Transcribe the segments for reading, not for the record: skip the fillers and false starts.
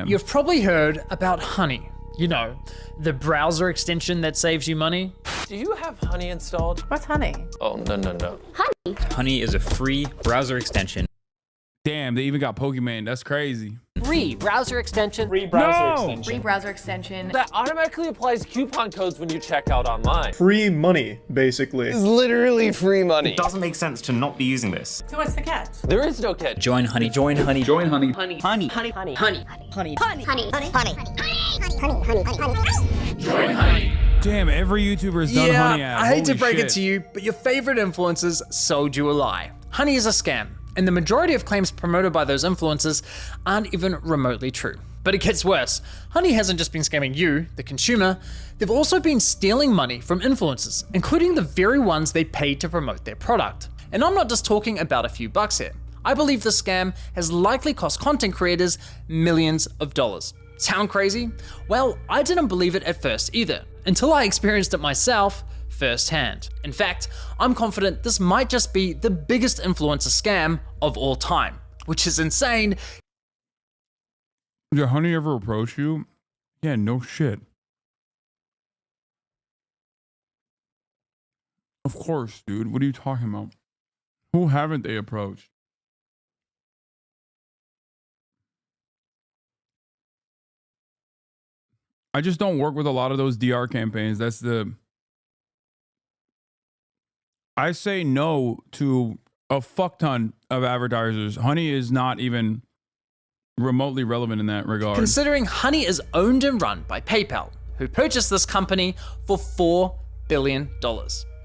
scam. You've probably heard about Honey. You know, the browser extension that saves you money. Do you have Honey installed? What's Honey? Oh, no. Honey is a free browser extension. Damn, they even got Pokemon. That's crazy. Free browser extension. Free browser No! extension. Free browser extension. That automatically applies coupon codes when you check out online. Free money, basically. It's literally free money. It doesn't make sense to not be using this. So what's the catch? There is no catch. Join Honey. Join Honey. Join Honey. Honey. Honey. Honey. Honey. Honey. Honey. Join Honey. Damn, every YouTuber's done Honey ad. I hate to Holy break shit. it to you, but your favorite influencers sold you a lie. Honey is a scam, and the majority of claims promoted by those influencers aren't even remotely true. But it gets worse. Honey hasn't just been scamming you, the consumer, they've also been stealing money from influencers, including the very ones they paid to promote their product. And I'm not just talking about a few bucks here. I believe the scam has likely cost content creators millions of dollars. Sound crazy? Well, I didn't believe it at first either, until I experienced it myself firsthand. In fact, I'm confident this might just be the biggest influencer scam of all time, which is insane. Did Honey ever approach you? Yeah, no shit. Of course, dude. What are you talking about? Who haven't they approached? I just don't work with a lot of those DR campaigns. I say no to a fuck ton of advertisers. Honey is not even remotely relevant in that regard. Considering Honey is owned and run by PayPal, who purchased this company for $4 billion.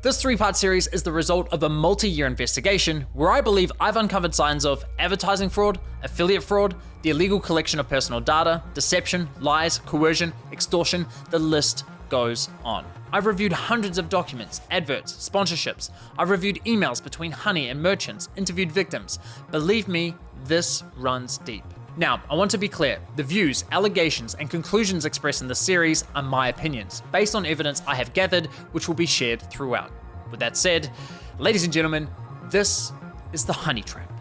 This three-part series is the result of a multi-year investigation where I believe I've uncovered signs of advertising fraud, affiliate fraud, the illegal collection of personal data, deception, lies, coercion, extortion, the list goes on. I've reviewed hundreds of documents, adverts, sponsorships. I've reviewed emails between Honey and merchants, interviewed victims. Believe me, this runs deep. Now, I want to be clear, the views, allegations, and conclusions expressed in this series are my opinions, based on evidence I have gathered, which will be shared throughout. With that said, ladies and gentlemen, this is the Honey Trap.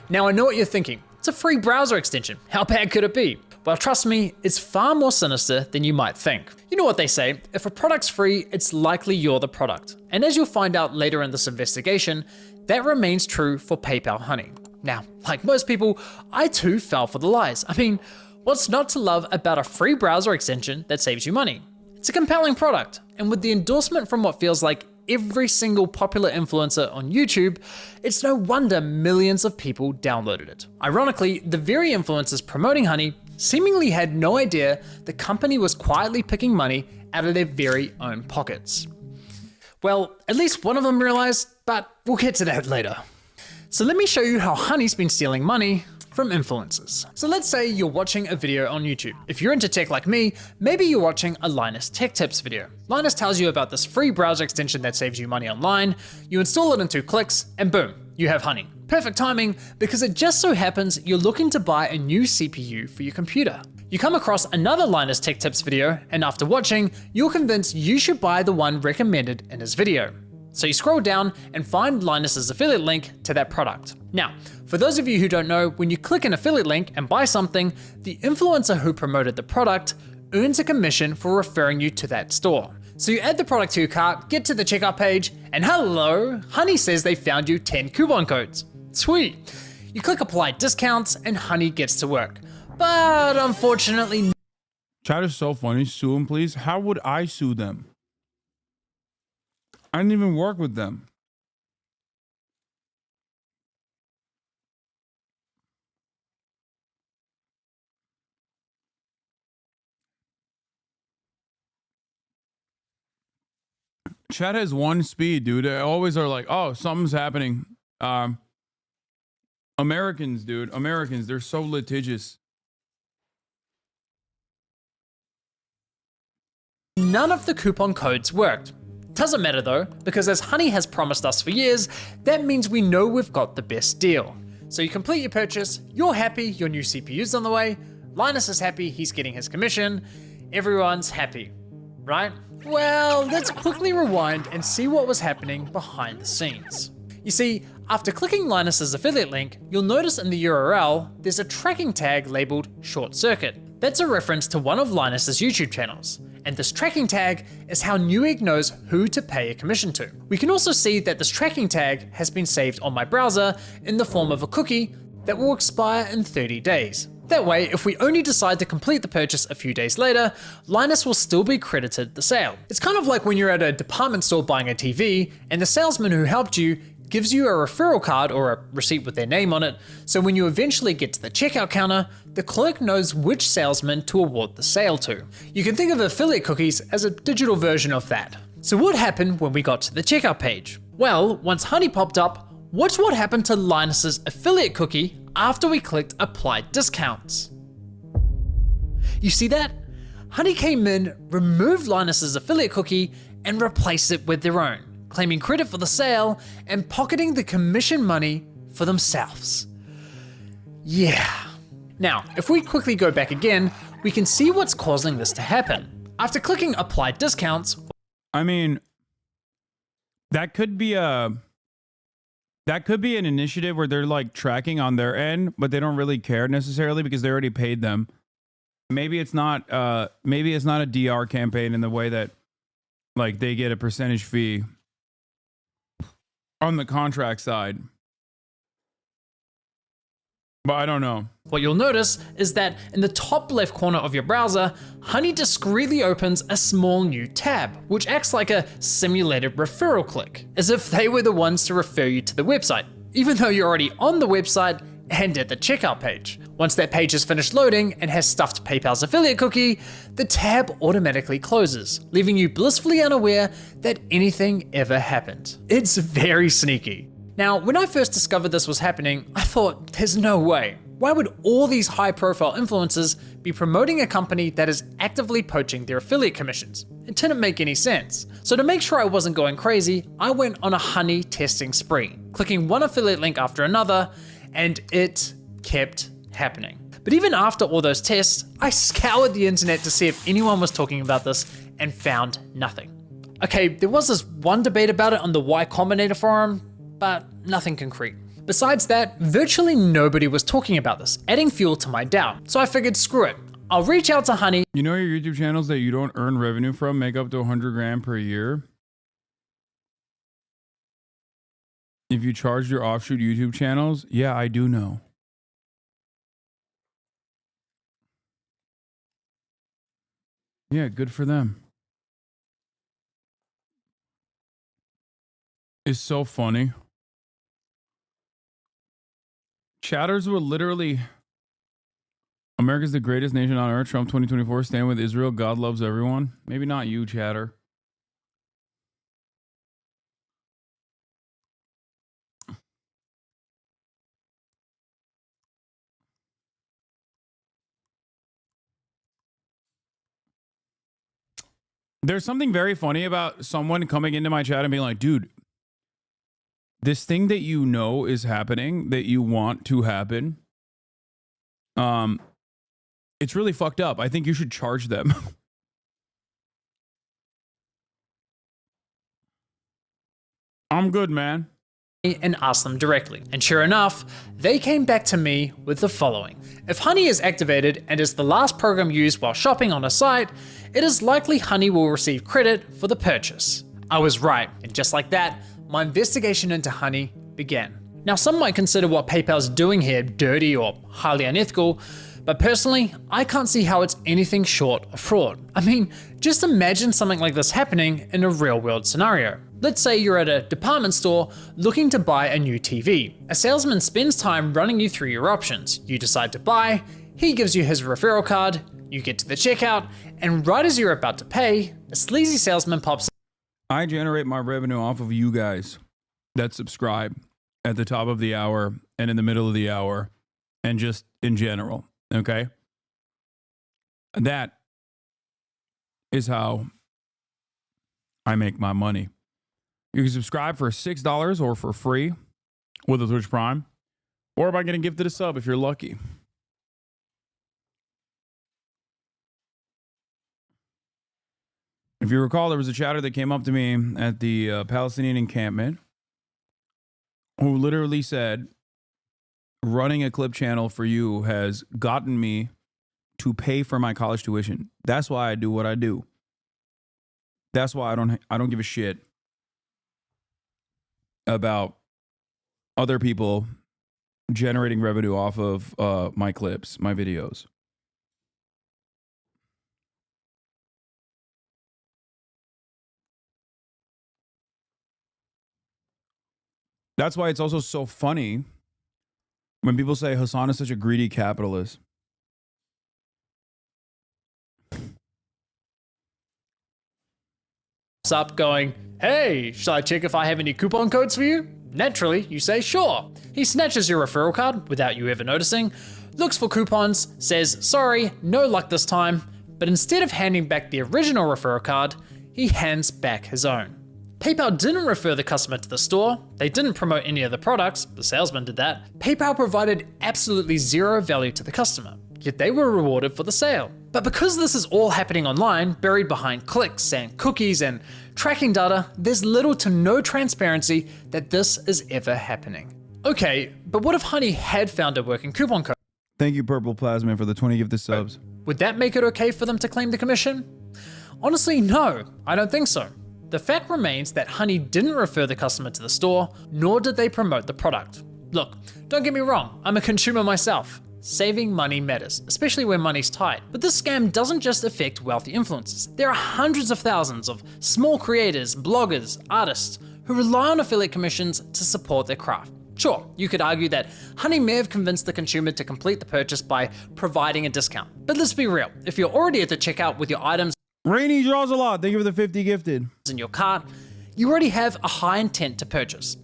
Now I know what you're thinking, it's a free browser extension, how bad could it be? Well, trust me, it's far more sinister than you might think. You know what they say, if a product's free, it's likely you're the product. And as you'll find out later in this investigation, that remains true for PayPal Honey. Now, like most people, I too fell for the lies. I mean, what's not to love about a free browser extension that saves you money? It's a compelling product, and with the endorsement from what feels like every single popular influencer on YouTube, it's no wonder millions of people downloaded it. Ironically, the very influencers promoting Honey seemingly had no idea the company was quietly picking money out of their very own pockets. Well, at least one of them realized, but we'll get to that later. So let me show you how Honey's been stealing money from influencers. So let's say you're watching a video on YouTube. If you're into tech like me, maybe you're watching a Linus Tech Tips video. Linus tells you about this free browser extension that saves you money online. You install it in 2 clicks and boom, you have Honey. Perfect timing because it just so happens you're looking to buy a new CPU for your computer. You come across another Linus Tech Tips video and after watching, you're convinced you should buy the one recommended in his video. So you scroll down and find Linus's affiliate link to that product. Now, for those of you who don't know, when you click an affiliate link and buy something, the influencer who promoted the product earns a commission for referring you to that store. So you add the product to your cart, get to the checkout page, and hello, Honey says they found you 10 coupon codes. Sweet. You click apply discounts and Honey gets to work. But unfortunately, Chat is so funny. Sue them, please. How would I sue them? I didn't even work with them. Chat has one speed, dude. They always are like, oh, something's happening. Americans, dude. Americans, they're so litigious. none of the coupon codes worked. Doesn't matter though, because as Honey has promised us for years, that means we know we've got the best deal. So you complete your purchase, you're happy, your new CPU's on the way, Linus is happy, he's getting his commission, everyone's happy. right? Well, let's quickly rewind and see what was happening behind the scenes. You see, after clicking Linus's affiliate link, you'll notice in the URL, there's a tracking tag labeled short circuit. That's a reference to one of Linus's YouTube channels. And this tracking tag is how Newegg knows who to pay a commission to. We can also see that this tracking tag has been saved on my browser in the form of a cookie that will expire in 30 days. That way, if we only decide to complete the purchase a few days later, Linus will still be credited the sale. It's kind of like when you're at a department store buying a TV and the salesman who helped you gives you a referral card or a receipt with their name on it, so when you eventually get to the checkout counter, the clerk knows which salesman to award the sale to. You can think of affiliate cookies as a digital version of that. So what happened when we got to the checkout page? Well, once Honey popped up, watch what happened to Linus's affiliate cookie after we clicked apply discounts. You see that? Honey came in, removed Linus's affiliate cookie, and replaced it with their own, claiming credit for the sale and pocketing the commission money for themselves. Yeah. Now, if we quickly go back again, we can see what's causing this to happen. After clicking apply discounts, I mean, that could be an initiative where they're like tracking on their end, but they don't really care necessarily because they already paid them. Maybe it's not a DR campaign in the way that like they get a percentage fee on the contract side. But I don't know. what you'll notice is that in the top left corner of your browser, Honey discreetly opens a small new tab, which acts like a simulated referral click, as if they were the ones to refer you to the website, even though you're already on the website and at the checkout page. Once that page is finished loading and has stuffed PayPal's affiliate cookie, the tab automatically closes, leaving you blissfully unaware that anything ever happened. It's very sneaky. Now, when I first discovered this was happening, I thought, there's no way. Why would all these high-profile influencers be promoting a company that is actively poaching their affiliate commissions? It didn't make any sense. So to make sure I wasn't going crazy, I went on a Honey testing spree, clicking one affiliate link after another, and it kept happening. But even after all those tests, I scoured the internet to see if anyone was talking about this and found nothing. Okay, there was this one debate about it on the Y Combinator forum, but nothing concrete. Besides that, virtually nobody was talking about this, adding fuel to my doubt. So I figured, screw it. I'll reach out to Honey. You know your YouTube channels that you don't earn revenue from make up to 100 grand per year? If you charge your offshoot YouTube channels? Yeah, I do know. Yeah, good for them. It's so funny. Chatters were literally, America's the greatest nation on earth, Trump 2024, stand with Israel, God loves everyone. Maybe not you, Chatter. There's something very funny about someone coming into my chat and being like, dude, this thing that you know is happening, that you want to happen, it's really fucked up. I think you should charge them. I'm good, man. And ask them directly. And sure enough, they came back to me with the following. If Honey is activated and is the last program used while shopping on a site, it is likely Honey will receive credit for the purchase. I was right, and just like that, my investigation into Honey began. Now, some might consider what PayPal's doing here dirty or highly unethical, but personally, I can't see how it's anything short of fraud. I mean, just imagine something like this happening in a real-world scenario. Let's say you're at a department store looking to buy a new TV. A salesman spends time running you through your options. You decide to buy, he gives you his referral card, you get to the checkout, and right as you're about to pay, a sleazy salesman pops up. I generate my revenue off of you guys that subscribe at the top of the hour and in the middle of the hour and just in general, okay? That is how I make my money. You can subscribe for $6 or for free with a Twitch Prime, or by getting gifted a sub if you're lucky. If you recall, there was a chatter that came up to me at the Palestinian encampment who literally said, running a clip channel for you has gotten me to pay for my college tuition. That's why I do what I do. That's why I don't give a shit about other people generating revenue off of my clips, my videos. That's why it's also so funny when people say Hasan is such a greedy capitalist. Up going, hey, should I check if I have any coupon codes for you? Naturally, you say sure. He snatches your referral card without you ever noticing, looks for coupons, says sorry, no luck this time, but instead of handing back the original referral card, he hands back his own. PayPal didn't refer the customer to the store, they didn't promote any of the products, the salesman did that. PayPal provided absolutely zero value to the customer, yet they were rewarded for the sale. But because this is all happening online, buried behind clicks and cookies and tracking data, there's little to no transparency that this is ever happening. Okay, but what if Honey had found a working coupon code? Thank you, Purple Plasma, for the 20 gifted subs. Would that make it okay for them to claim the commission? Honestly, no, I don't think so. The fact remains that Honey didn't refer the customer to the store, nor did they promote the product. Look, don't get me wrong, I'm a consumer myself. Saving money matters, especially when money's tight. But this scam doesn't just affect wealthy influencers. There are hundreds of thousands of small creators, bloggers, artists who rely on affiliate commissions to support their craft. Sure, you could argue that Honey may have convinced the consumer to complete the purchase by providing a discount. But let's be real, if you're already at the checkout with your items Rainy draws a lot. Thank you for the 50 gifted. in your cart, you already have a high intent to purchase.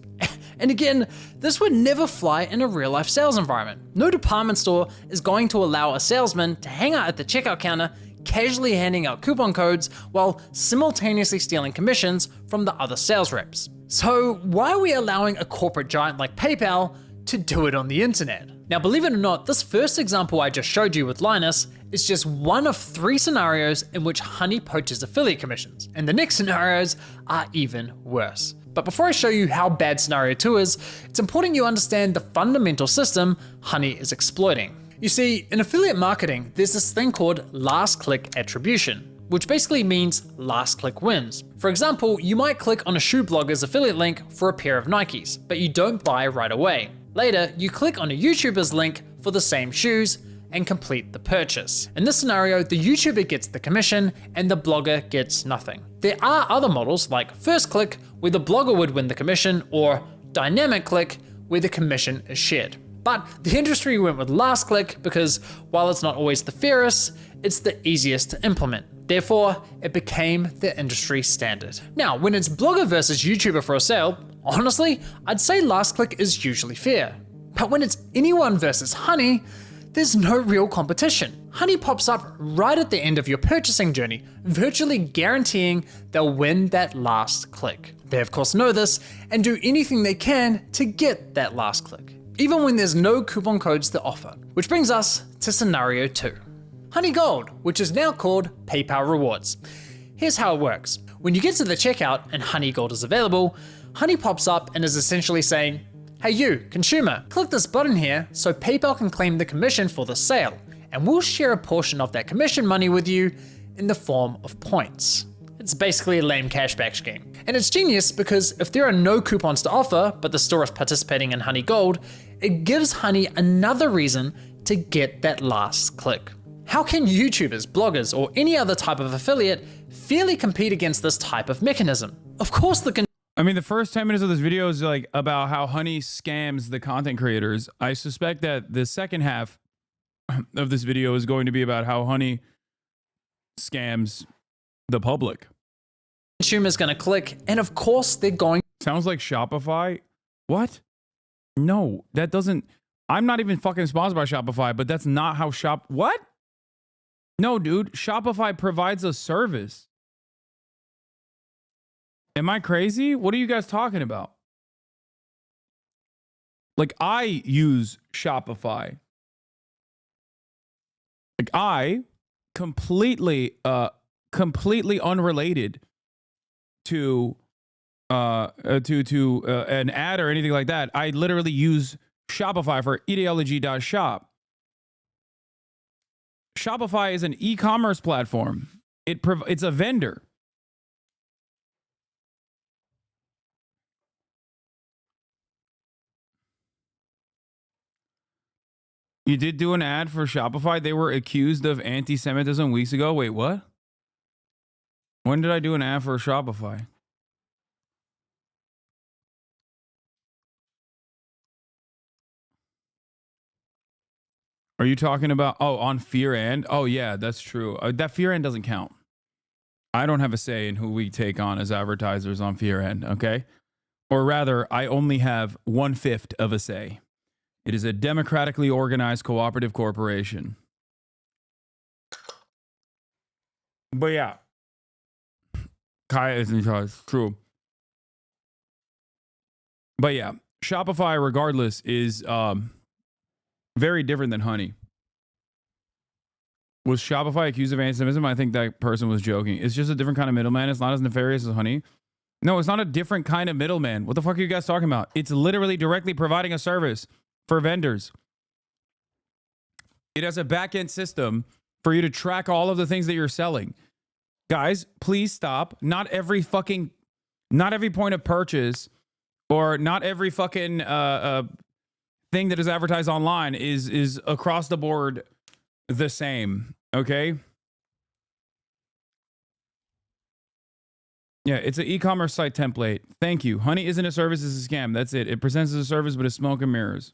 And again, this would never fly in a real life sales environment. No department store is going to allow a salesman to hang out at the checkout counter, casually handing out coupon codes while simultaneously stealing commissions from the other sales reps. So why are we allowing a corporate giant like PayPal to do it on the internet? Now, believe it or not, this first example I just showed you with Linus is just one of 3 scenarios in which Honey poaches affiliate commissions, and the next scenarios are even worse. But before I show you how bad scenario 2 is, it's important you understand the fundamental system Honey is exploiting. You see, in affiliate marketing, there's this thing called last click attribution, which basically means last click wins. For example, you might click on a shoe blogger's affiliate link for a pair of Nikes, but you don't buy right away. Later, you click on a YouTuber's link for the same shoes and complete the purchase. In this scenario, the YouTuber gets the commission and the blogger gets nothing. There are other models like first click, where the blogger would win the commission, or dynamic click, where the commission is shared. But the industry went with last click because while it's not always the fairest, it's the easiest to implement. Therefore, it became the industry standard. Now, when it's blogger versus YouTuber for a sale, honestly, I'd say last click is usually fair. But when it's anyone versus Honey, there's no real competition. Honey pops up right at the end of your purchasing journey, virtually guaranteeing they'll win that last click. They of course know this and do anything they can to get that last click, even when there's no coupon codes to offer. Which brings us to scenario 2. Honey Gold, which is now called PayPal Rewards. Here's how it works. When you get to the checkout and Honey Gold is available, Honey pops up and is essentially saying, hey you, consumer, click this button here so PayPal can claim the commission for the sale, and we'll share a portion of that commission money with you in the form of points. It's basically a lame cashback scheme. And it's genius because if there are no coupons to offer, but the store is participating in Honey Gold, it gives Honey another reason to get that last click. How can YouTubers, bloggers, or any other type of affiliate fairly compete against this type of mechanism? Of course I mean, the first 10 minutes of this video is like about how Honey scams the content creators. I suspect that the second half of this video is going to be about how Honey scams the public. consumer's gonna click, and of course they're going. Sounds like Shopify. What? No, that doesn't. I'm not even fucking sponsored by Shopify, but that's not how What? No, dude. Shopify provides a service. Am I crazy? What are you guys talking about? Like, I use Shopify. Like, I completely completely unrelated to an ad or anything like that. I literally use Shopify for ideology.shop. Shopify is an e-commerce platform. It's a vendor. You did do an ad for Shopify. They were accused of anti-Semitism weeks ago. Wait, what? When did I do an ad for Shopify? Are you talking about, on Fear and? Oh, yeah, that's true. That Fear and doesn't count. I don't have a say in who we take on as advertisers on Fear and, okay? Or rather, I only have 1/5 of a say. It is a democratically organized cooperative corporation. But yeah. Kaya is in charge. True. But yeah, Shopify, regardless, is very different than Honey. Was Shopify accused of anti-Semitism? I think that person was joking. It's just a different kind of middleman. It's not as nefarious as Honey. No, it's not a different kind of middleman. What the fuck are you guys talking about? It's literally directly providing a service for vendors. It has a back-end system for you to track all of the things that you're selling. Guys, please stop. Not every point of purchase or not every fucking thing that is advertised online is across the board the same, okay? Yeah, it's an e-commerce site template. Thank you. Honey isn't a service, it's a scam. That's it. It presents as a service, but it's smoke and mirrors.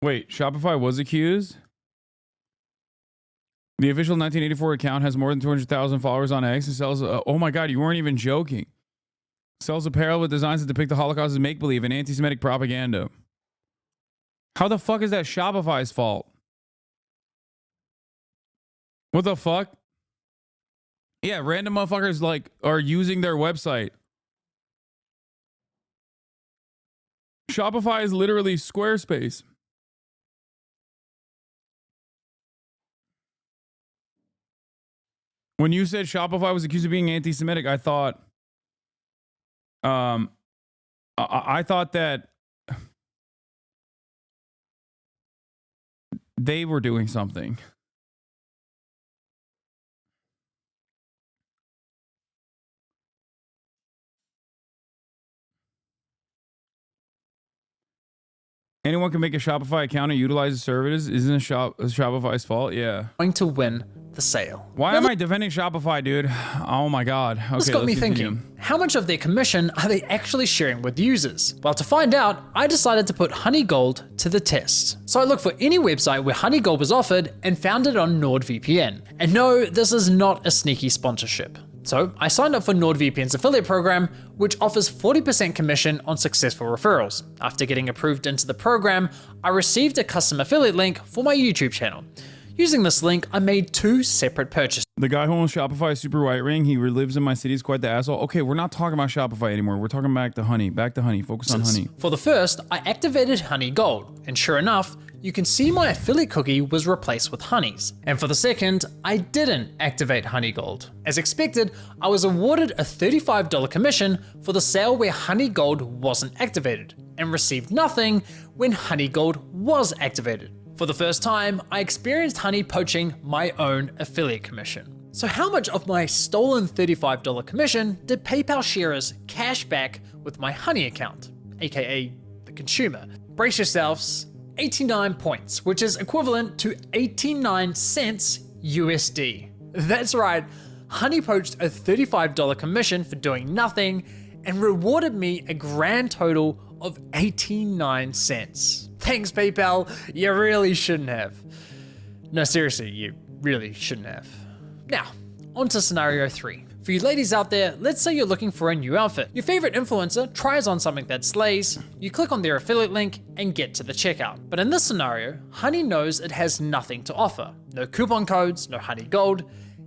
Wait, Shopify was accused? The official 1984 account has more than 200,000 followers on X and sells... oh my God, you weren't even joking. Sells apparel with designs that depict the Holocaust as make-believe and anti-Semitic propaganda. How the fuck is that Shopify's fault? What the fuck? Yeah, random motherfuckers like are using their website. Shopify is literally Squarespace. When you said Shopify was accused of being anti-Semitic, I thought, I thought that they were doing something. Anyone can make a Shopify account and utilize the services. Isn't it Shopify's fault? Yeah. Going to win the sale. Why am I defending Shopify, dude? Oh my God. Okay, This got me continue. thinking, how much of their commission are they actually sharing with users? Well, to find out, I decided to put Honey Gold to the test. So I looked for any website where Honey Gold was offered and found it on NordVPN. And no, this is not a sneaky sponsorship. So I signed up for NordVPN's affiliate program, which offers 40% commission on successful referrals. After getting approved into the program, I received a custom affiliate link for my YouTube channel. Using this link, I made 2 separate purchases. The guy who owns Shopify is super white ring. He lives in my city. He's quite the asshole. Okay, we're not talking about Shopify anymore. We're talking back to Honey. Back to Honey. Focus on Honey. For the first, I activated Honey Gold, and sure enough, you can see my affiliate cookie was replaced with Honey's. And for the second, I didn't activate Honey Gold. As expected, I was awarded a $35 commission for the sale where Honey Gold wasn't activated, and received nothing when Honey Gold was activated. For the first time, I experienced Honey poaching my own affiliate commission. So how much of my stolen $35 commission did PayPal sharers cash back with my Honey account, aka the consumer? Brace yourselves, 89 points, which is equivalent to 89 cents USD. That's right, Honey poached a $35 commission for doing nothing and rewarded me a grand total of 89 cents. Thanks, PayPal, you really shouldn't have. No, seriously, you really shouldn't have. Now, on to scenario 3. For you ladies out there, let's say you're looking for a new outfit. Your favorite influencer tries on something that slays, you click on their affiliate link and get to the checkout. But in this scenario, Honey knows it has nothing to offer. No coupon codes, no Honey Gold,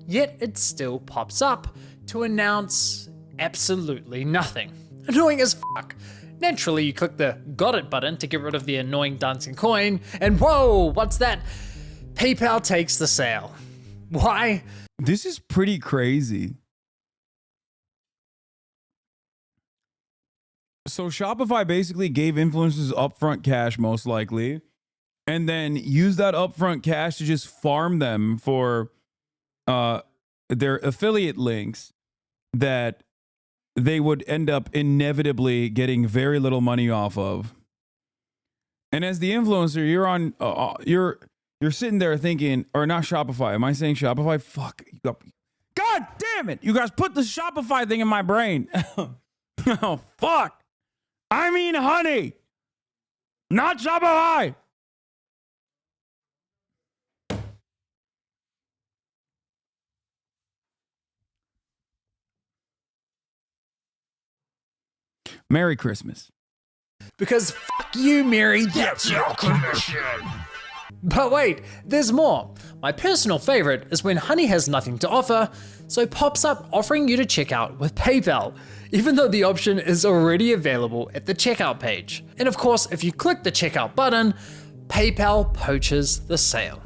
yet it still pops up to announce absolutely nothing. Annoying as fuck. Naturally, you click the got it button to get rid of the annoying dancing coin, and whoa, what's that? PayPal takes the sale. Why? This is pretty crazy. So Shopify basically gave influencers upfront cash, most likely, and then used that upfront cash to just farm them for their affiliate links that they would end up inevitably getting very little money off of. And as the influencer, you're on, you're sitting there thinking, or not Shopify. Am I saying Shopify? Fuck. God damn it. You guys put the Shopify thing in my brain. Oh, fuck. I mean honey, not Shopify. Merry Christmas. Because fuck you, Mary, that's your commission. But wait, there's more. My personal favorite is when Honey has nothing to offer, so it pops up offering you to check out with PayPal, even though the option is already available at the checkout page. And of course, if you click the checkout button, PayPal poaches the sale.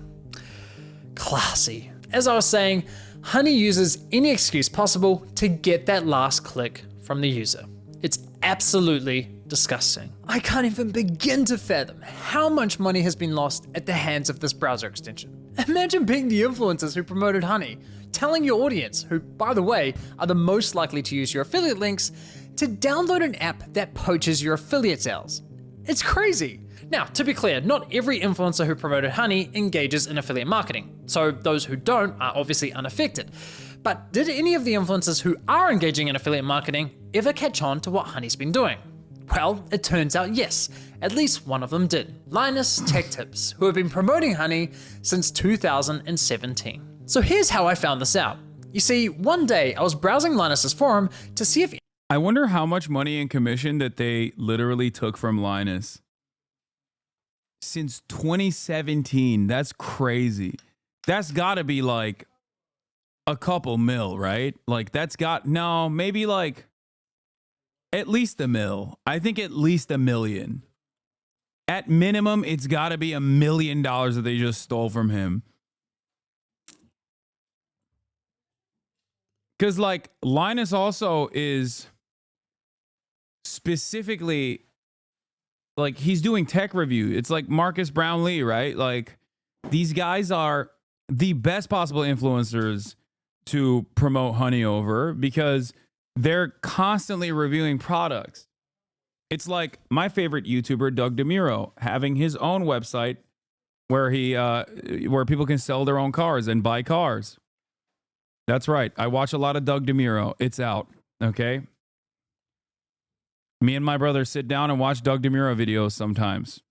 Classy. As I was saying, Honey uses any excuse possible to get that last click from the user. It's absolutely disgusting. I can't even begin to fathom how much money has been lost at the hands of this browser extension. Imagine being the influencers who promoted Honey, telling your audience, who by the way are the most likely to use your affiliate links, to download an app that poaches your affiliate sales. It's crazy. Now, to be clear, not every influencer who promoted Honey engages in affiliate marketing, so those who don't are obviously unaffected. But did any of the influencers who are engaging in affiliate marketing ever catch on to what Honey's been doing? Well, it turns out yes, at least one of them did. Linus Tech Tips, who have been promoting Honey since 2017. So here's how I found this out. You see, one day I was browsing Linus's forum to see if... I wonder how much money in commission that they literally took from Linus. Since 2017, that's crazy. That's gotta be like a couple mil, right? Like that's got, no, maybe like at least $1 million. I think at least $1 million. At minimum, it's gotta be $1 million that they just stole from him. Because like Linus also is specifically like he's doing tech review. It's like Marcus Brownlee, right? Like these guys are the best possible influencers to promote Honey over because they're constantly reviewing products. It's like my favorite YouTuber, Doug DeMuro, having his own website where he where people can sell their own cars and buy cars. That's right. I watch a lot of Doug DeMuro. It's out. Okay. Me and my brother sit down and watch Doug DeMuro videos sometimes.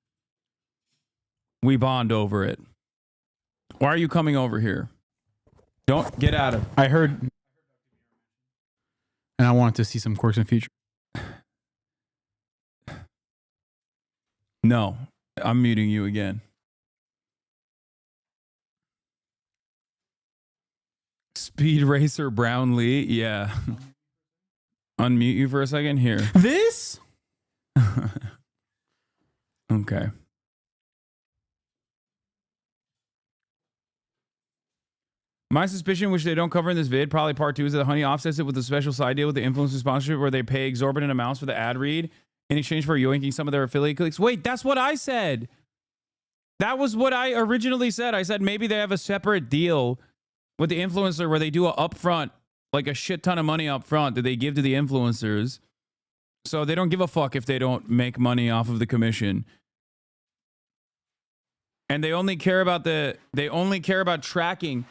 We bond over it. Why are you coming over here? Don't get out of. I heard, and I wanted to see some quirks in future. No, I'm muting you again. Speed Racer Brownlee, yeah. Unmute you for a second here. This? Okay. My suspicion, which they don't cover in this vid, probably part 2, is that Honey offsets it with a special side deal with the influencer sponsorship where they pay exorbitant amounts for the ad read in exchange for yoinking some of their affiliate clicks. Wait, that's what I said. That was what I originally said. I said maybe they have a separate deal with the influencer where they do a upfront, like a shit ton of money up front that they give to the influencers. So they don't give a fuck if they don't make money off of the commission. And they only care about tracking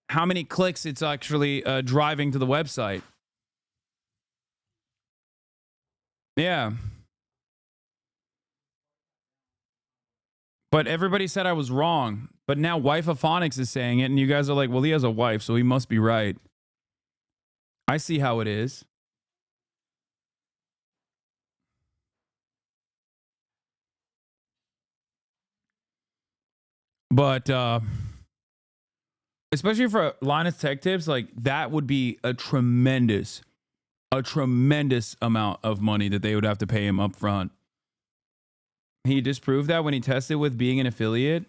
how many clicks it's actually driving to the website. Yeah. But everybody said I was wrong. But now Wife of Phonics is saying it, and you guys are like, well, he has a wife, so he must be right. I see how it is. But especially for Linus Tech Tips, like that would be a tremendous a tremendous amount of money that they would have to pay him up front. He disproved that when he tested with being an affiliate.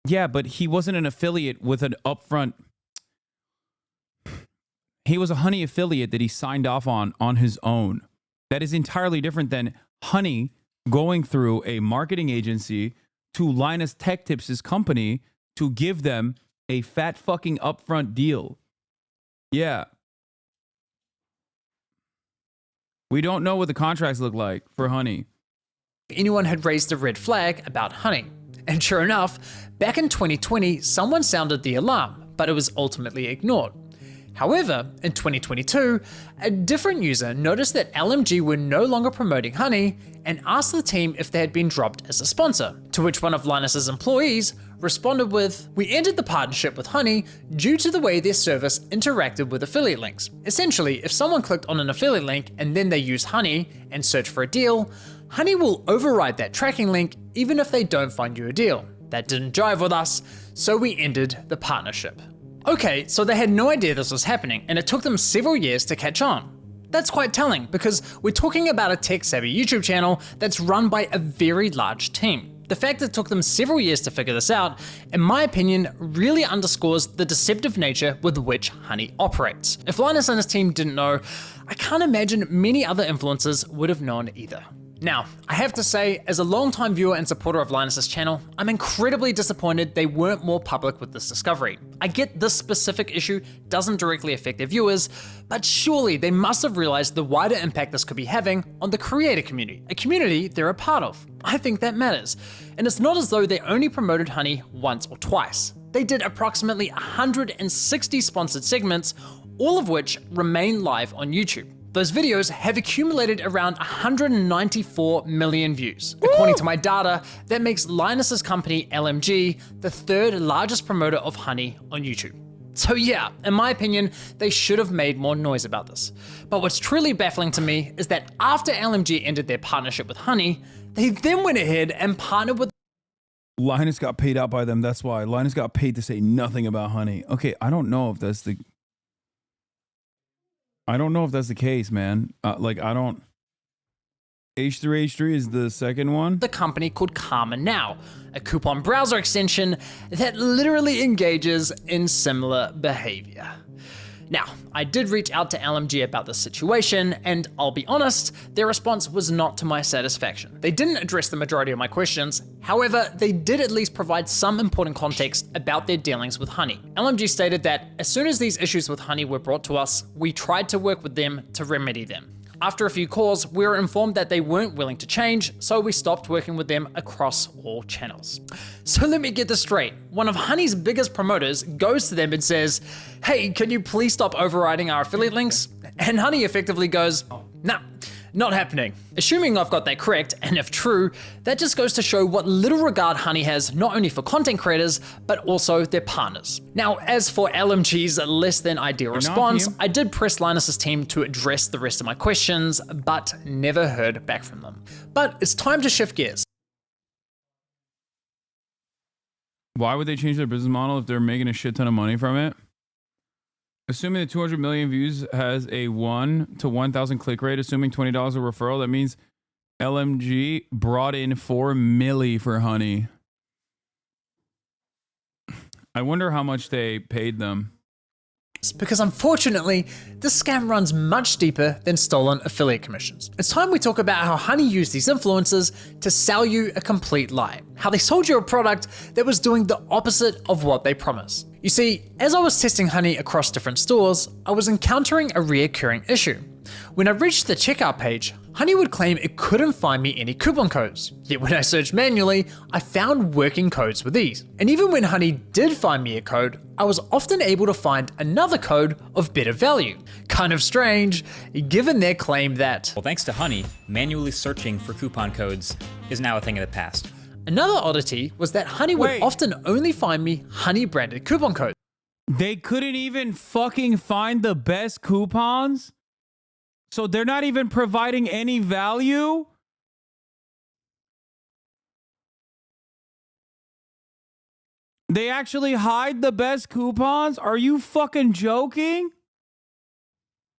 Yeah, but he wasn't an affiliate with an upfront. He was a Honey affiliate that he signed off on his own. That is entirely different than Honey going through a marketing agency to Linus Tech Tips' company to give them a fat fucking upfront deal. Yeah. We don't know what the contracts look like for Honey. Anyone had raised a red flag about Honey. And sure enough, back in 2020, someone sounded the alarm, but it was ultimately ignored. However, in 2022, a different user noticed that LMG were no longer promoting Honey and asked the team if they had been dropped as a sponsor, to which one of Linus's employees responded with, "We ended the partnership with Honey due to the way their service interacted with affiliate links. Essentially, if someone clicked on an affiliate link and then they use Honey and search for a deal, Honey will override that tracking link even if they don't find you a deal. That didn't jive with us, so we ended the partnership." Okay, so they had no idea this was happening, and it took them several years to catch on. That's quite telling, because we're talking about a tech-savvy YouTube channel that's run by a very large team. The fact that it took them several years to figure this out, in my opinion, really underscores the deceptive nature with which Honey operates. If Linus and his team didn't know, I can't imagine many other influencers would have known either. Now, I have to say, as a longtime viewer and supporter of Linus's channel, I'm incredibly disappointed they weren't more public with this discovery. I get this specific issue doesn't directly affect their viewers, but surely they must have realized the wider impact this could be having on the creator community, a community they're a part of. I think that matters. And it's not as though they only promoted Honey once or twice. They did approximately 160 sponsored segments, all of which remain live on YouTube. Those videos have accumulated around 194 million views. According to my data, that makes Linus's company LMG the third largest promoter of Honey on YouTube. So yeah, in my opinion, they should have made more noise about this. But what's truly baffling to me is that after LMG ended their partnership with Honey, they then went ahead and partnered with Linus got paid out by them. That's why. Linus got paid to say nothing about Honey. Okay, I don't know if that's the case, man. H3H3 is the second one. the company called Karma Now, a coupon browser extension that literally engages in similar behavior. Now, I did reach out to LMG about this situation, and I'll be honest, their response was not to my satisfaction. They didn't address the majority of my questions, however, they did at least provide some important context about their dealings with Honey. LMG stated that as soon as these issues with Honey were brought to us, we tried to work with them to remedy them. After a few calls, we were informed that they weren't willing to change, so we stopped working with them across all channels. So let me get this straight. One of Honey's biggest promoters goes to them and says, "Hey, can you please stop overriding our affiliate links?" And Honey effectively goes, "Nah, not happening." Assuming I've got that correct, and if true, that just goes to show what little regard Honey has not only for content creators, but also their partners. Now, as for LMG's less than ideal response, I did press Linus's team to address the rest of my questions, but never heard back from them. But it's time to shift gears. Why would they change their business model if they're making a shit ton of money from it? Assuming the 200 million views has a 1 to 1,000 click rate, assuming $20 a referral, that means LMG brought in $4 million for Honey. I wonder how much they paid them. Because unfortunately, this scam runs much deeper than stolen affiliate commissions. It's time we talk about how Honey used these influencers to sell you a complete lie. How they sold you a product that was doing the opposite of what they promised. You see, as I was testing Honey across different stores, I was encountering a reoccurring issue. When I reached the checkout page, Honey would claim it couldn't find me any coupon codes. Yet when I searched manually, I found working codes with ease. And even when Honey did find me a code, I was often able to find another code of better value. Kind of strange, given their claim that, Well, thanks to Honey, manually searching for coupon codes is now a thing of the past. Another oddity was that Honey would often only find me Honey branded coupon codes. They couldn't even fucking find the best coupons? So they're not even providing any value? They actually hide the best coupons? Are you fucking joking?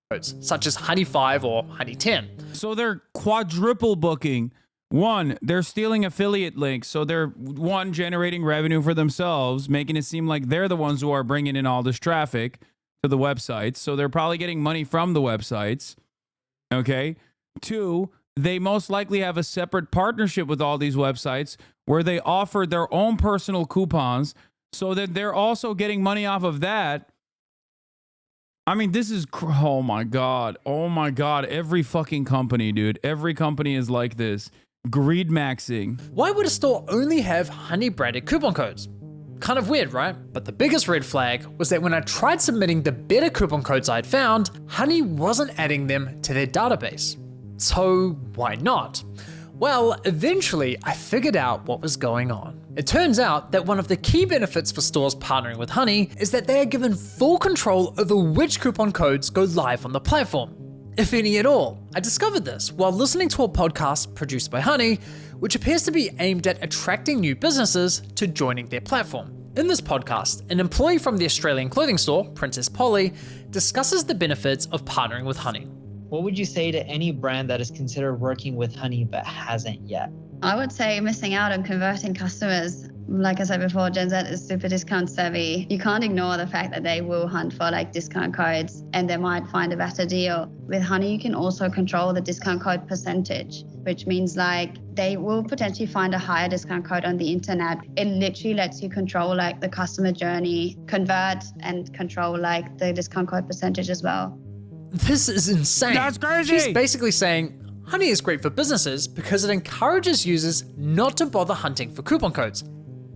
codes, such as Honey 5 or Honey 10. So they're quadruple booking. One, they're stealing affiliate links. So they're, one, generating revenue for themselves, making it seem like they're the ones who are bringing in all this traffic to the websites. So they're probably getting money from the websites. Okay. Two, they most likely have a separate partnership with all these websites where they offer their own personal coupons so that they're also getting money off of that. I mean, this is, oh my God. Oh my God. Every fucking company, dude. Every company is like this. Greed maxing. Why would a store only have Honey branded coupon codes? Kind of weird, right? But the biggest red flag was that when I tried submitting the better coupon codes I'd found, Honey wasn't adding them to their database. So why not? Well, eventually I figured out what was going on. It turns out that one of the key benefits for stores partnering with Honey is that they are given full control over which coupon codes go live on the platform, if any at all. I discovered this while listening to a podcast produced by Honey, which appears to be aimed at attracting new businesses to joining their platform. In this podcast, an employee from the Australian clothing store, Princess Polly, discusses the benefits of partnering with Honey. What would you say to any brand that is considered working with Honey but hasn't yet? I would say missing out on converting customers. Like I said before, Gen Z is super discount savvy. You can't ignore the fact that they will hunt for like discount codes and they might find a better deal. With Honey, you can also control the discount code percentage, which means like they will potentially find a higher discount code on the internet. It literally lets you control like the customer journey, convert and control like the discount code percentage as well. This is insane. That's crazy. She's basically saying Honey is great for businesses because it encourages users not to bother hunting for coupon codes.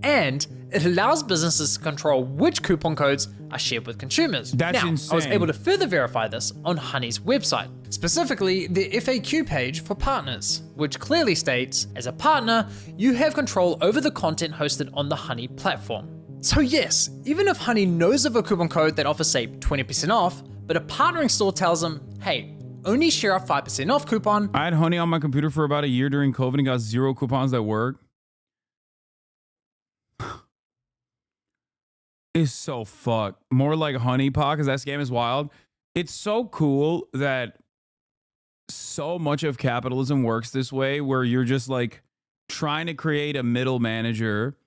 And it allows businesses to control which coupon codes are shared with consumers. That's now, insane. I was able to further verify this on Honey's website, specifically the FAQ page for partners, which clearly states, as a partner, you have control over the content hosted on the Honey platform. So yes, even if Honey knows of a coupon code that offers, say, 20% off, but a partnering store tells them, hey, only share a 5% off coupon. I had Honey on my computer for about a year during COVID and got 0 coupons that work. Is so fucked. More like Honey Pot, because that scam is wild. It's so cool that so much of capitalism works this way, where you're just like trying to create a middle manager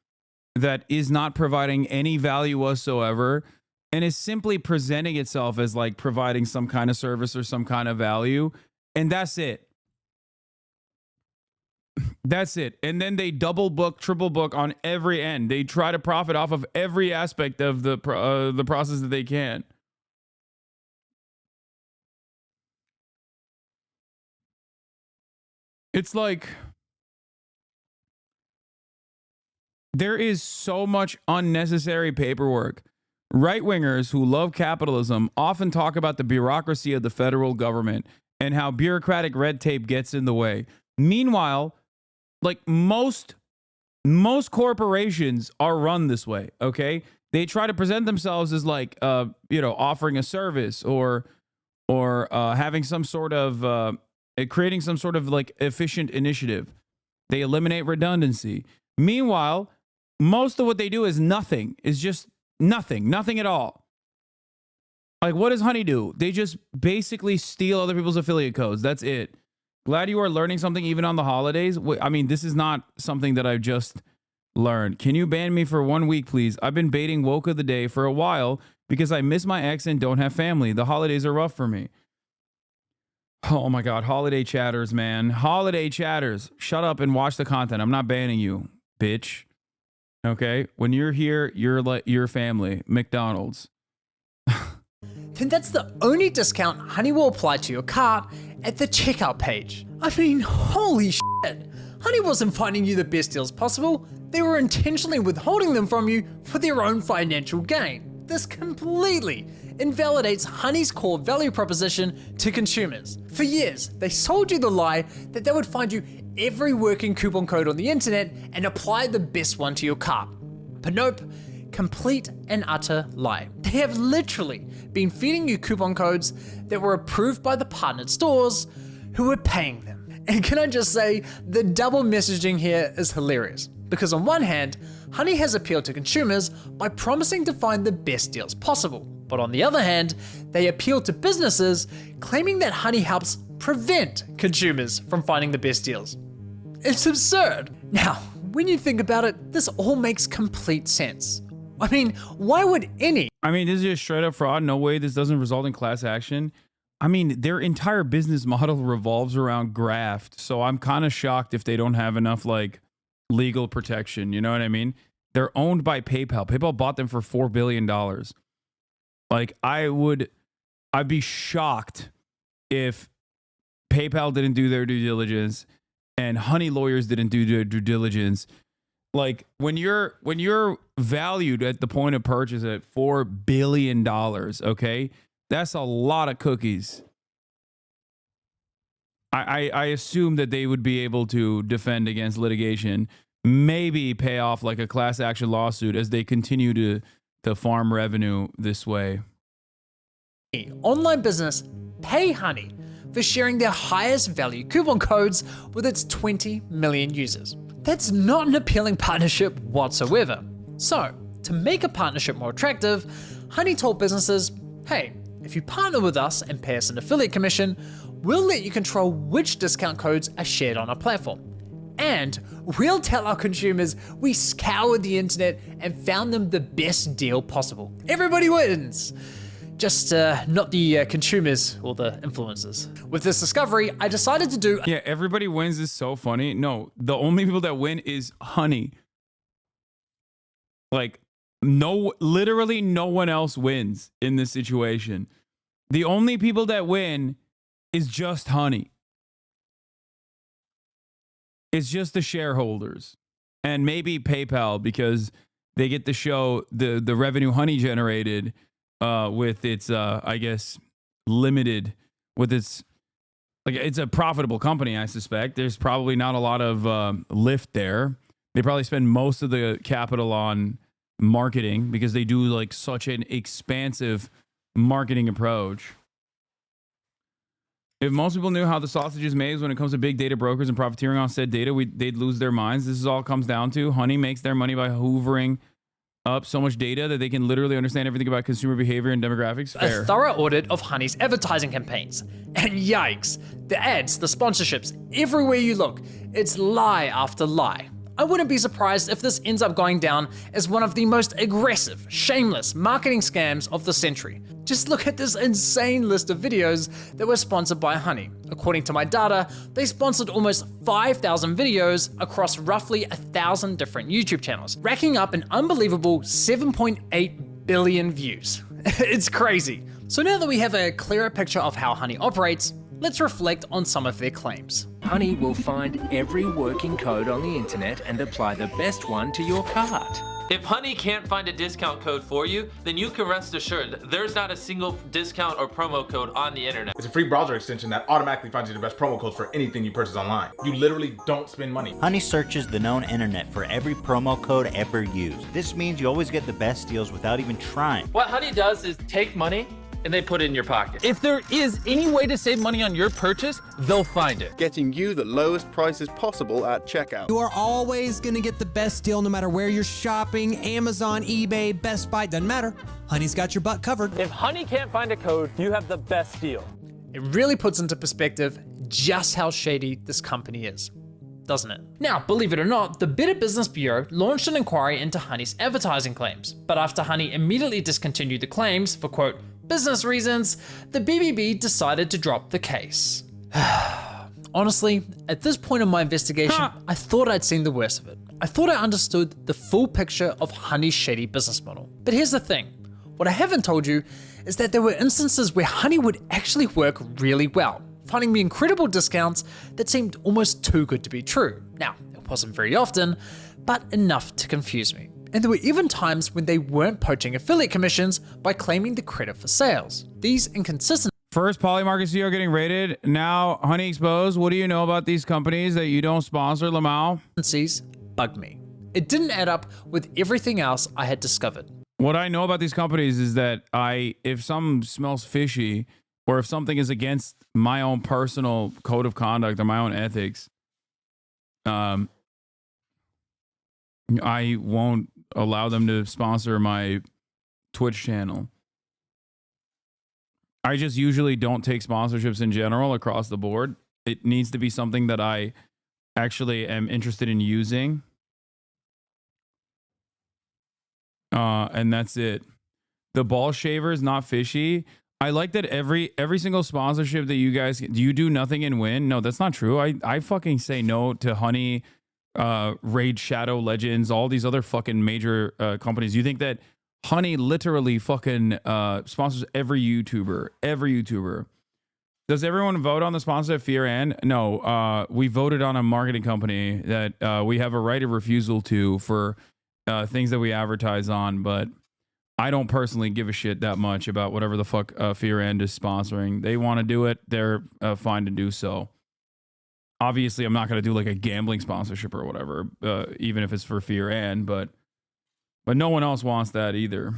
that is not providing any value whatsoever and is simply presenting itself as like providing some kind of service or some kind of value. And that's it. That's it. And then they double book, triple book on every end. They try to profit off of every aspect of the process that they can. It's like there is so much unnecessary paperwork. Right-wingers who love capitalism often talk about the bureaucracy of the federal government and how bureaucratic red tape gets in the way. Meanwhile, like most corporations are run this way, okay? They try to present themselves as like, offering a service or having some sort of, creating some sort of like efficient initiative. They eliminate redundancy. Meanwhile, most of what they do is nothing. Is just nothing at all. Like, what does Honey do? They just basically steal other people's affiliate codes. That's it. Glad you are learning something even on the holidays. I mean, this is not something that I've just learned. Can you ban me for 1 week, please? I've been baiting woke of the day for a while because I miss my ex and don't have family. The holidays are rough for me. Oh my God. Holiday chatters, man. Holiday chatters. Shut up and watch the content. I'm not banning you, bitch. Okay? When you're here, you're like your family. McDonald's. Then that's the only discount Honey will apply to your cart at the checkout page. I mean, holy shit. Honey wasn't finding you the best deals possible. They were intentionally withholding them from you for their own financial gain. This completely invalidates Honey's core value proposition to consumers. For years, they sold you the lie that they would find you every working coupon code on the internet and apply the best one to your cart. But nope, complete and utter lie. They have literally been feeding you coupon codes that were approved by the partnered stores who were paying them. And can I just say, the double messaging here is hilarious. Because on one hand, Honey has appealed to consumers by promising to find the best deals possible. But on the other hand, they appeal to businesses, claiming that honey helps prevent consumers from finding the best deals. It's absurd. Now, when you think about it, this all makes complete sense. I mean, why would any? I mean, this is just straight up fraud. No way this doesn't result in class action. I mean, their entire business model revolves around graft. So I'm kind of shocked if they don't have enough like legal protection. You know what I mean? They're owned by PayPal. PayPal bought them for $4 billion. Like I'd be shocked if PayPal didn't do their due diligence and honey lawyers didn't do their due diligence. Like when you're valued at the point of purchase at $4 billion, okay, that's a lot of cookies. I assume that they would be able to defend against litigation, maybe pay off like a class action lawsuit as they continue to farm revenue this way. Online business pay Honey for sharing their highest value coupon codes with its 20 million users. That's not an appealing partnership whatsoever. So, to make a partnership more attractive, Honey told businesses, hey, if you partner with us and pay us an affiliate commission, we'll let you control which discount codes are shared on our platform. And we'll tell our consumers we scoured the internet and found them the best deal possible. Everybody wins. Just not the consumers or the influencers. With this discovery, I decided to do... Yeah, everybody wins is so funny. No, the only people that win is Honey. Like, literally no one else wins in this situation. The only people that win is just Honey. It's just the shareholders and maybe PayPal because they get to show the revenue Honey generated with its, I guess, limited with its, like, it's a profitable company, I suspect. There's probably not a lot of lift there. They probably spend most of the capital on marketing because they do like such an expansive marketing approach. If most people knew how the sausage is made when it comes to big data brokers and profiteering on said data, they'd lose their minds. This is all it comes down to. Honey makes their money by hoovering up so much data that they can literally understand everything about consumer behavior and demographics. Fair. A thorough audit of Honey's advertising campaigns. And yikes, the ads, the sponsorships, everywhere you look, it's lie after lie. I wouldn't be surprised if this ends up going down as one of the most aggressive, shameless marketing scams of the century. Just look at this insane list of videos that were sponsored by Honey. According to my data, they sponsored almost 5,000 videos across roughly 1,000 different YouTube channels, racking up an unbelievable 7.8 billion views. It's crazy. So now that we have a clearer picture of how Honey operates, let's reflect on some of their claims. Honey will find every working code on the internet and apply the best one to your cart. If Honey can't find a discount code for you, then you can rest assured there's not a single discount or promo code on the internet. It's a free browser extension that automatically finds you the best promo codes for anything you purchase online. You literally don't spend money. Honey searches the known internet for every promo code ever used. This means you always get the best deals without even trying. What Honey does is take money and they put it in your pocket. If there is any way to save money on your purchase, they'll find it. Getting you the lowest prices possible at checkout. You are always gonna get the best deal no matter where you're shopping. Amazon, eBay, Best Buy, doesn't matter. Honey's got your butt covered. If Honey can't find a code, you have the best deal. It really puts into perspective just how shady this company is, doesn't it? Now, believe it or not, the Better Business Bureau launched an inquiry into Honey's advertising claims. But after Honey immediately discontinued the claims for, quote, business reasons, the BBB decided to drop the case. Honestly, at this point in my investigation, I thought I'd seen the worst of it. I thought I understood the full picture of Honey's shady business model. But here's the thing. What I haven't told you is that there were instances where Honey would actually work really well, finding me incredible discounts that seemed almost too good to be true. Now, it wasn't very often, but enough to confuse me. And there were even times when they weren't poaching affiliate commissions by claiming the credit for sales. These inconsistencies. First, Polymarket CEO getting raided. Now, Honey exposed. What do you know about these companies that you don't sponsor, Lamau? Bugged me. It didn't add up with everything else I had discovered. What I know about these companies is that if something smells fishy or if something is against my own personal code of conduct or my own ethics, I won't allow them to sponsor my Twitch channel. I just usually don't take sponsorships in general across the board. It needs to be something that I actually am interested in using. And that's it. The ball shaver is not fishy. I like that every single sponsorship that you guys do, you do nothing and win. No, that's not true. I fucking say no to Honey, Raid Shadow Legends, all these other fucking major companies. You think that Honey literally fucking sponsors every YouTuber? Every YouTuber. Does everyone vote on the sponsor at Fear and? No, we voted on a marketing company that we have a right of refusal to for things that we advertise on, but I don't personally give a shit that much about whatever the fuck Fear and is sponsoring. They want to do it, they're fine to do so. Obviously, I'm not going to do like a gambling sponsorship or whatever, even if it's for Fear and, but no one else wants that either.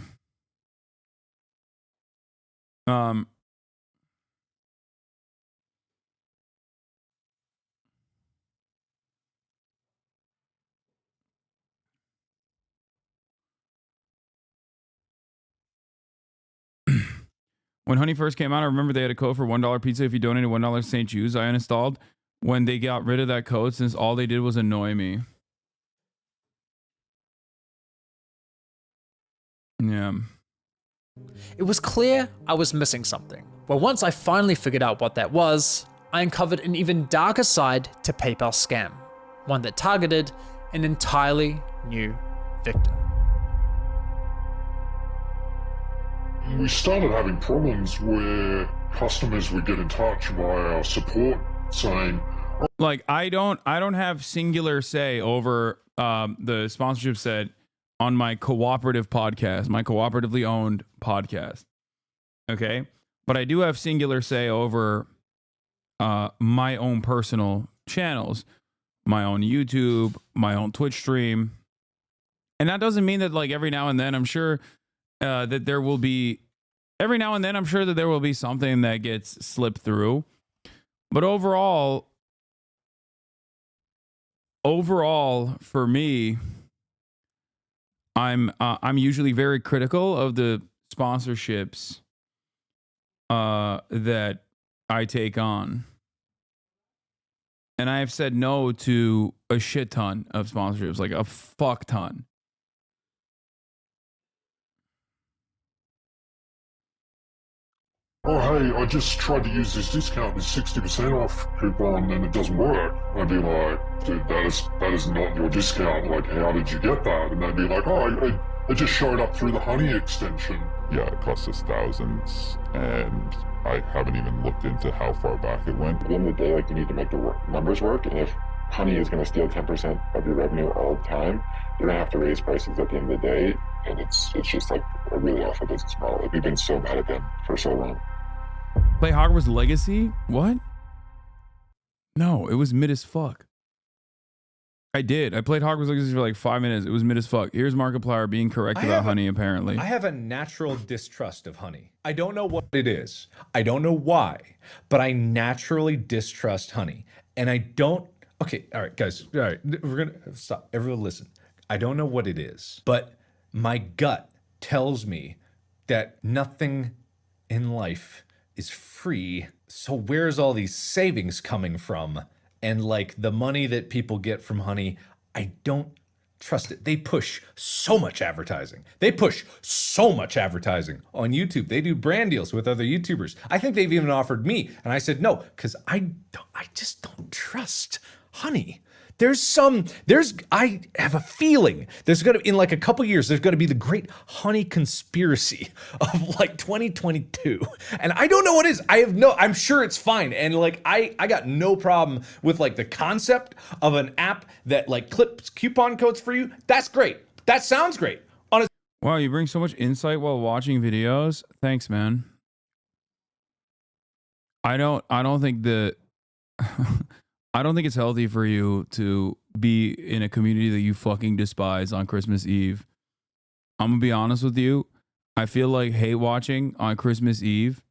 When Honey first came out, I remember they had a code for $1 pizza if you donated $1 to St. Jude's. I uninstalled when they got rid of that code since all they did was annoy me. Yeah. It was clear I was missing something. Well, once I finally figured out what that was, I uncovered an even darker side to PayPal scam, one that targeted an entirely new victim. We started having problems where customers would get in touch via our support saying, like, I don't have singular say over the sponsorship set on my cooperative podcast, my cooperatively owned podcast. Okay. But I do have singular say over my own personal channels, my own YouTube, my own Twitch stream. And that doesn't mean that like every now and then I'm sure that there will be something that gets slipped through. But overall for me, I'm usually very critical of the sponsorships that I take on. And I have said no to a shit ton of sponsorships, like a fuck ton. oh, hey, I just tried to use this discount, this 60% off coupon, and it doesn't work. I'd be like, dude, that is not your discount. Like, how did you get that? And they'd be like, oh, I just showed up through the Honey extension. Yeah, it cost us thousands, and I haven't even looked into how far back it went. At the end of the day, like, you need to make the numbers work, and if Honey is going to steal 10% of your revenue all the time, you're going to have to raise prices at the end of the day, and it's just like a really awful business model. Like, we've been so bad at them for so long. Play Hogwarts Legacy? What? No, it was mid as fuck. I did. I played Hogwarts Legacy for like 5 minutes. It was mid as fuck. Here's Markiplier being correct about Honey, apparently. I have a natural distrust of Honey. I don't know what it is. I don't know why, but I naturally distrust Honey. And I don't... Okay, all right, guys. All right, we're going to stop. Everyone listen. I don't know what it is, but my gut tells me that nothing in life is free. So where's all these savings coming from? And like the money that people get from Honey, I don't trust it. They push so much advertising. They push so much advertising on YouTube. They do brand deals with other YouTubers. I think they've even offered me. And I said no, because I just don't trust Honey. I have a feeling there's going to, in like a couple years, there's going to be the great Honey conspiracy of like 2022. And I don't know what it is. I'm sure it's fine. And like, I got no problem with like the concept of an app that like clips coupon codes for you. That's great. That sounds great. Wow, you bring so much insight while watching videos. Thanks, man. I don't think that I don't think it's healthy for you to be in a community that you fucking despise on Christmas Eve. I'm gonna be honest with you. I feel like hate watching on Christmas Eve,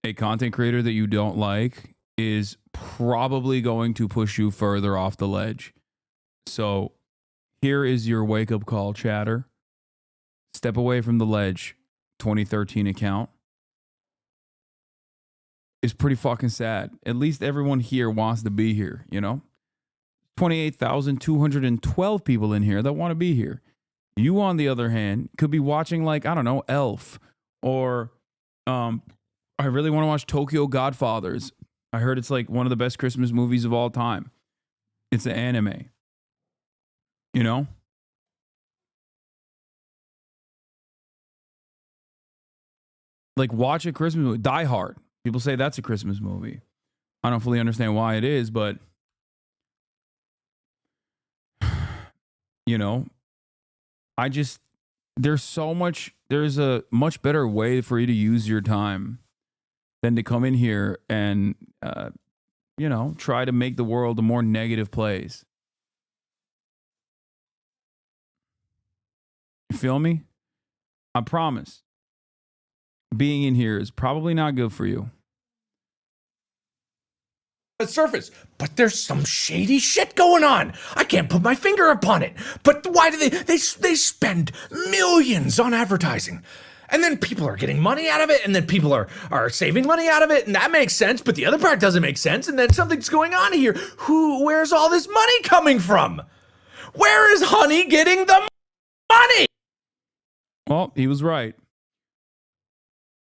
a content creator that you don't like, is probably going to push you further off the ledge. So here is your wake-up call, chatter. Step away from the ledge, 2013 account. is pretty fucking sad. At least everyone here wants to be here, you know? 28,212 people in here that want to be here. You, on the other hand, could be watching, like, I don't know, Elf, or I really want to watch Tokyo Godfathers. I heard it's like one of the best Christmas movies of all time. It's an anime. You know? Like, watch a Christmas movie. Die Hard. People say that's a Christmas movie. I don't fully understand why it is, but you know, there's a much better way for you to use your time than to come in here and, you know, try to make the world a more negative place. You feel me? I promise. Being in here is probably not good for you. The surface, but there's some shady shit going on. I can't put my finger upon it. But why do they spend millions on advertising? And then people are getting money out of it, and then people are saving money out of it, and that makes sense, but the other part doesn't make sense, and then something's going on here. Where's all this money coming from? Where is Honey getting the money? Well, he was right.